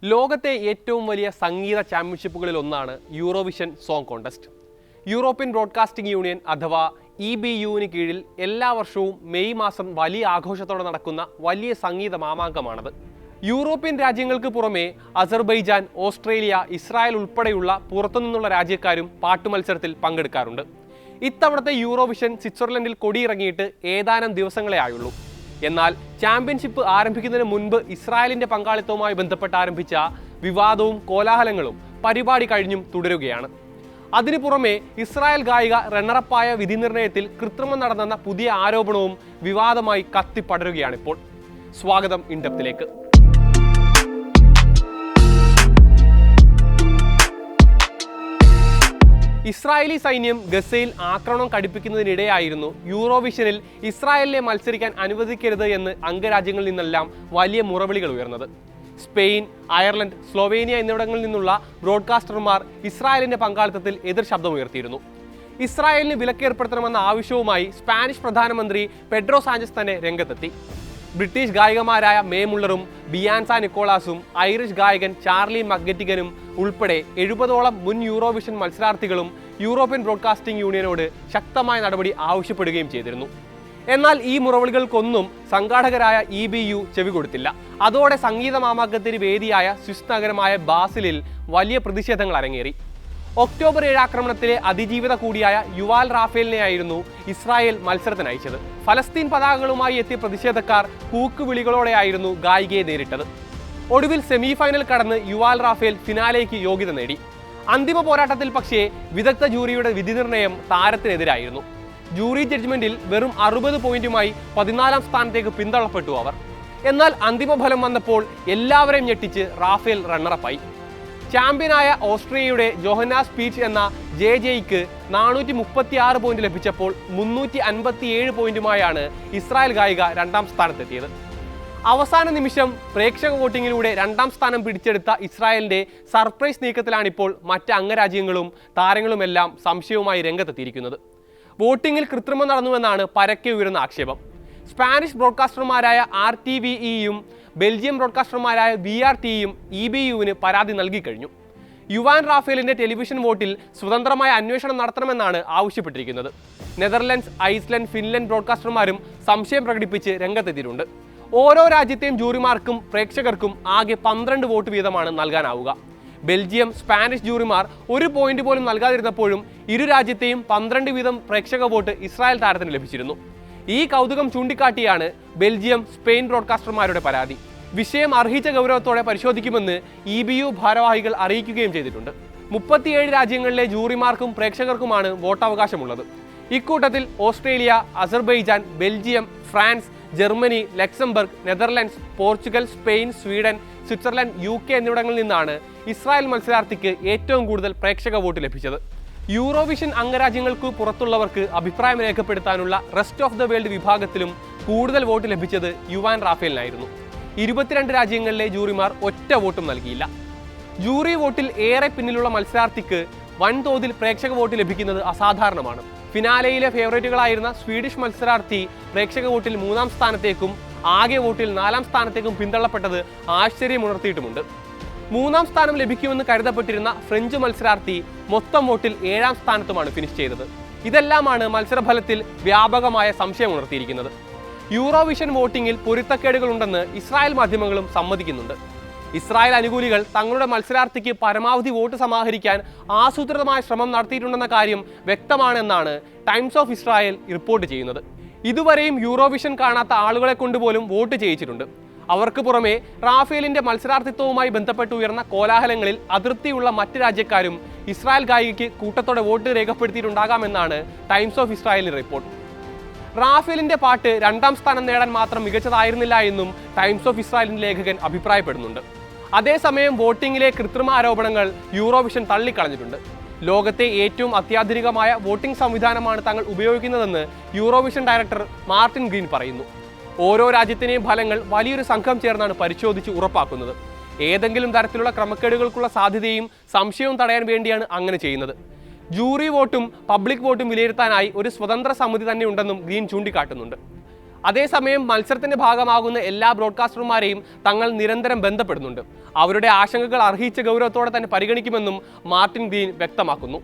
ലോകത്തെ ഏറ്റവും വലിയ സംഗീത ചാമ്പ്യൻഷിപ്പുകളിൽ ഒന്നാണ് Eurovision song contest. European broadcasting union അഥവാ EBUവിന് കീഴിൽ എല്ലാ വർഷവും മെയ് മാസം വലിയ ആഘോഷത്തോടെ നടക്കുന്ന വലിയ സംഗീത മാമാങ്കമാണത്. യൂറോപ്യൻ രാജ്യങ്ങൾക്ക് പുറമെ അസർബൈജാൻ, ഓസ്ട്രേലിയ, ഇസ്രായേൽ ഉൾപ്പെടെയുള്ള പുറത്തുനിന്നുള്ള രാജ്യക്കാരും പാട്ടുമത്സരത്തിൽ പങ്കെടുക്കാറുണ്ട്. ഇത്തവണത്തെ യൂറോവിഷൻ സ്വിറ്റ്സർലൻഡിൽ കൊടിയിറങ്ങിയിട്ട് ഏതാനും ദിവസങ്ങളെ ആയുള്ളൂ. എന്നാൽ ചാമ്പ്യൻഷിപ്പ് ആരംഭിക്കുന്നതിന് മുൻപ് ഇസ്രായേലിന്റെ പങ്കാളിത്തവുമായി ബന്ധപ്പെട്ട് ആരംഭിച്ച വിവാദവും കോലാഹലങ്ങളും പരിപാടി കഴിഞ്ഞും തുടരുകയാണ്. അതിനു പുറമെ ഇസ്രായേൽ ഗായിക റണ്ണറപ്പായ വിധിനിർണയത്തിൽ കൃത്രിമം നടന്നെന്ന പുതിയ ആരോപണവും വിവാദമായി കത്തിപ്പടരുകയാണിപ്പോൾ. സ്വാഗതം ഇൻഡെപ്തിലേക്ക്. ഇസ്രായേലി സൈന്യം ഗസയിൽ ആക്രമണം കടുപ്പിക്കുന്നതിനിടെയായിരുന്നു യൂറോവിഷനിൽ ഇസ്രായേലിനെ മത്സരിക്കാൻ അനുവദിക്കരുത് എന്ന് അംഗരാജ്യങ്ങളിൽ നിന്നെല്ലാം വലിയ മുറവിളികൾ ഉയർന്നത്. സ്പെയിൻ, അയർലൻഡ്, സ്ലോവേനിയ എന്നിവിടങ്ങളിൽ നിന്നുള്ള ബ്രോഡ്കാസ്റ്റർമാർ ഇസ്രായേലിന്റെ പങ്കാളിത്തത്തിൽ എതിർ ശബ്ദമുയർത്തിയിരുന്നു. ഇസ്രായേലിന് വിലക്കേർപ്പെടുത്തണമെന്ന ആവശ്യവുമായി സ്പാനിഷ് പ്രധാനമന്ത്രി പെഡ്രോ സാഞ്ചസ് തന്നെ രംഗത്തെത്തി. ബ്രിട്ടീഷ് ഗായികമാരായ മേ മുള്ളറും ബിയാൻസ നിക്കോളാസും ഐറിഷ് ഗായകൻ ചാർലി മക്ഗറ്റിഗനും ഉൾപ്പെടെ 70ഓളം മുൻ യൂറോവിഷൻ മത്സരാർത്ഥികളും യൂറോപ്യൻ ബ്രോഡ്കാസ്റ്റിംഗ് യൂണിയനോട് ശക്തമായ നടപടി ആവശ്യപ്പെടുകയും ചെയ്തിരുന്നു. എന്നാൽ ഈ മുറവിളികൾക്കൊന്നും സംഘാടകരായ EBU ചെവി കൊടുത്തില്ല. അതോടെ സംഗീത മാമാങ്കത്തിന് വേദിയായ സ്വിസ് നഗരമായ ബാസിലിൽ വലിയ പ്രതിഷേധങ്ങൾ അരങ്ങേറി. ഒക്ടോബർ 7 ആക്രമണത്തിലെ അതിജീവിത കൂടിയായ യുവാൽ റാഫേലിനെയായിരുന്നു ഇസ്രായേൽ മത്സരത്തിന് അയച്ചത്. ഫലസ്തീൻ പതാകകളുമായി എത്തിയ പ്രതിഷേധക്കാർ കൂക്കുവിളികളോടെയായിരുന്നു ഗായികയെ നേരിട്ടത്. ഒടുവിൽ സെമി ഫൈനൽ കടന്ന് യുവാൽ റാഫേൽ ഫിനാലേക്ക് യോഗ്യത നേടി. അന്തിമ പോരാട്ടത്തിൽ പക്ഷേ വിദഗ്ധ ജൂറിയുടെ വിധിനിർണയം താരത്തിനെതിരായിരുന്നു. ജൂറി ജഡ്ജ്മെന്റിൽ വെറും 60 പോയിന്റുമായി 14ാം സ്ഥാനത്തേക്ക് പിന്തള്ളപ്പെട്ടു അവർ. എന്നാൽ അന്തിമ ഫലം വന്നപ്പോൾ എല്ലാവരെയും ഞെട്ടിച്ച് റാഫേൽ റണ്ണറപ്പായി. ചാമ്പ്യനായ ഓസ്ട്രിയയുടെ ജോഹന്ന സ്പീച്ച് എന്ന JJക്ക് 436 പോയിന്റ് ലഭിച്ചപ്പോൾ 357 പോയിന്റുമായാണ് ഇസ്രായേൽ ഗായിക 2ാം സ്ഥാനത്തെത്തിയത്. അവസാന നിമിഷം പ്രേക്ഷക വോട്ടിങ്ങിലൂടെ 2ാം സ്ഥാനം പിടിച്ചെടുത്ത ഇസ്രായേലിന്റെ സർപ്രൈസ് നീക്കത്തിലാണിപ്പോൾ മറ്റ് അംഗരാജ്യങ്ങളും താരങ്ങളുമെല്ലാം സംശയവുമായി രംഗത്തെത്തിയിരിക്കുന്നത്. വോട്ടിങ്ങിൽ കൃത്രിമം നടന്നുവെന്നാണ് പരക്കെ ഉയരുന്ന ആക്ഷേപം. സ്പാനിഷ് ബ്രോഡ്കാസ്റ്റർമാരായ RTVEയും ബെൽജിയം ബ്രോഡ്കാസ്റ്റർമാരായ VRTയും EBUവിന് പരാതി നൽകിക്കഴിഞ്ഞു. യുവാൻ റാഫേലിന്റെ ടെലിവിഷൻ വോട്ടിൽ സ്വതന്ത്രമായ അന്വേഷണം നടത്തണമെന്നാണ് ആവശ്യപ്പെട്ടിരിക്കുന്നത്. നെതർലൻഡ്സ്, ഐസ്ലൻഡ്, ഫിൻലൻഡ് ബ്രോഡ്കാസ്റ്റർമാരും സംശയം പ്രകടിപ്പിച്ച് രംഗത്തെത്തിയിട്ടുണ്ട്. ഓരോ രാജ്യത്തെയും ജൂറിമാർക്കും പ്രേക്ഷകർക്കും ആകെ 12 വോട്ട് വീതമാണ് നൽകാനാവുക. ബെൽജിയം, സ്പാനിഷ് ജൂറിമാർ 1 പോയിന്റ് പോലും നൽകാതിരുന്നപ്പോഴും ഇരു രാജ്യത്തെയും 12 വീതം പ്രേക്ഷക വോട്ട് ഇസ്രായേൽ താരത്തിന് ലഭിച്ചിരുന്നു. ഈ കൗതുകം ചൂണ്ടിക്കാട്ടിയാണ് ബെൽജിയം, സ്പെയിൻ ബ്രോഡ്കാസ്റ്റർമാരുടെ പരാതി. വിഷയം അർഹിച്ച ഗൗരവത്തോടെ പരിശോധിക്കുമെന്ന് EBU ഭാരവാഹികൾ അറിയിക്കുകയും ചെയ്തിട്ടുണ്ട്. 37 രാജ്യങ്ങളിലെ ജൂറിമാർക്കും പ്രേക്ഷകർക്കുമാണ് വോട്ടവകാശമുള്ളത്. ഇക്കൂട്ടത്തിൽ Australia, Azerbaijan, Belgium, France, Germany, Luxembourg, Netherlands, Portugal, Spain, Sweden, Switzerland, UK എന്നിവിടങ്ങളിൽ നിന്നാണ് ഇസ്രായേൽ മത്സരാർത്ഥിക്ക് ഏറ്റവും കൂടുതൽ പ്രേക്ഷക വോട്ട് ലഭിച്ചത്. യൂറോവിഷൻ അംഗരാജ്യങ്ങൾക്ക് പുറത്തുള്ളവർക്ക് അഭിപ്രായം രേഖപ്പെടുത്താനുള്ള റെസ്റ്റ് ഓഫ് ദ വേൾഡ് വിഭാഗത്തിലും കൂടുതൽ വോട്ട് ലഭിച്ചത് യുവാൻ റാഫേലിനായിരുന്നു. 22 രാജ്യങ്ങളിലെ ജൂറിമാർ ഒറ്റ വോട്ടും നൽകിയില്ല. ജൂറി വോട്ടിൽ ഏറെ പിന്നിലുള്ള മത്സരാർത്ഥിക്ക് വൻതോതിൽ പ്രേക്ഷക വോട്ട് ലഭിക്കുന്നത് അസാധാരണമാണ്. ഫിനാലയിലെ ഫേവറേറ്റുകളായിരുന്ന സ്വീഡിഷ് മത്സരാർത്ഥി പ്രേക്ഷക വോട്ടിൽ 3ാം സ്ഥാനത്തേക്കും ആകെ വോട്ടിൽ 4ാം സ്ഥാനത്തേക്കും പിന്തള്ളപ്പെട്ടത് ആശ്ചര്യമുണർത്തിയിട്ടുമുണ്ട്. 3ാം സ്ഥാനം ലഭിക്കുമെന്ന് കരുതപ്പെട്ടിരുന്ന ഫ്രഞ്ച് മത്സരാർത്ഥി മൊത്തം വോട്ടിൽ 7ാം സ്ഥാനത്തുമാണ് ഫിനിഷ് ചെയ്തത്. ഇതെല്ലാമാണ് മത്സരഫലത്തിൽ വ്യാപകമായ സംശയം ഉണർത്തിയിരിക്കുന്നത്. യൂറോവിഷൻ വോട്ടിങ്ങിൽ പൊരുത്തക്കേടുകളുണ്ടെന്ന് ഇസ്രായേൽ മാധ്യമങ്ങളും സമ്മതിക്കുന്നുണ്ട്. ഇസ്രായേൽ അനുകൂലികൾ തങ്ങളുടെ മത്സരാർത്ഥിക്ക് പരമാവധി വോട്ട് സമാഹരിക്കാൻ ആസൂത്രിതമായ ശ്രമം നടത്തിയിട്ടുണ്ടെന്ന കാര്യം വ്യക്തമാണെന്നാണ് ടൈംസ് ഓഫ് ഇസ്രായേൽ റിപ്പോർട്ട് ചെയ്യുന്നത്. ഇതുവരെയും യൂറോവിഷൻ കാണാത്ത ആളുകളെ കൊണ്ടുപോലും വോട്ട് ചെയ്യിച്ചിട്ടുണ്ട്. അവർക്ക് പുറമെ റാഫേലിന്റെ മത്സരാർത്ഥിത്വവുമായി ബന്ധപ്പെട്ട് ഉയർന്ന കോലാഹലങ്ങളിൽ അതൃപ്തിയുള്ള മറ്റ് രാജ്യക്കാരും ഇസ്രായേൽ ഗായികയ്ക്ക് കൂട്ടത്തോടെ വോട്ട് രേഖപ്പെടുത്തിയിട്ടുണ്ടാകാമെന്നാണ് ടൈംസ് ഓഫ് ഇസ്രായേലിന്റെ റിപ്പോർട്ട്. റാഫേലിന്റെ പാട്ട് 2ാം സ്ഥാനം നേടാൻ മാത്രം മികച്ചതായിരുന്നില്ല എന്നും ടൈംസ് ഓഫ് ഇസ്രായേലിന്റെ ലേഖകൻ അഭിപ്രായപ്പെടുന്നുണ്ട്. അതേസമയം വോട്ടിങ്ങിലെ കൃത്രിമ ആരോപണങ്ങൾ യൂറോവിഷൻ തള്ളിക്കളഞ്ഞിട്ടുണ്ട്. ലോകത്തെ ഏറ്റവും അത്യാധുനികമായ വോട്ടിംഗ് സംവിധാനമാണ് തങ്ങൾ ഉപയോഗിക്കുന്നതെന്ന് യൂറോവിഷൻ ഡയറക്ടർ മാർട്ടിൻ ഗ്രീൻ പറയുന്നു. ഓരോ രാജ്യത്തിനെയും ഫലങ്ങൾ വലിയൊരു സംഘം ചേർന്നാണ് പരിശോധിച്ച് ഉറപ്പാക്കുന്നത്. ഏതെങ്കിലും തരത്തിലുള്ള ക്രമക്കേടുകൾക്കുള്ള സാധ്യതയും സംശയവും തടയാൻ വേണ്ടിയാണ് അങ്ങനെ ചെയ്യുന്നത്. ജൂറി വോട്ടും പബ്ലിക് വോട്ടും വിലയിരുത്താനായി ഒരു സ്വതന്ത്ര സമിതി തന്നെ ഉണ്ടെന്നും ഗ്രീൻ ചൂണ്ടിക്കാട്ടുന്നുണ്ട്. അതേസമയം മത്സരത്തിന്റെ ഭാഗമാകുന്ന എല്ലാ ബ്രോഡ്കാസ്റ്റർമാരെയും തങ്ങൾ നിരന്തരം ബന്ധപ്പെടുന്നുണ്ട്. അവരുടെ ആശങ്കകൾ അർഹിച്ച ഗൗരവത്തോടെ തന്നെ പരിഗണിക്കുമെന്നും മാർട്ടിൻ ഗ്രീൻ വ്യക്തമാക്കുന്നു.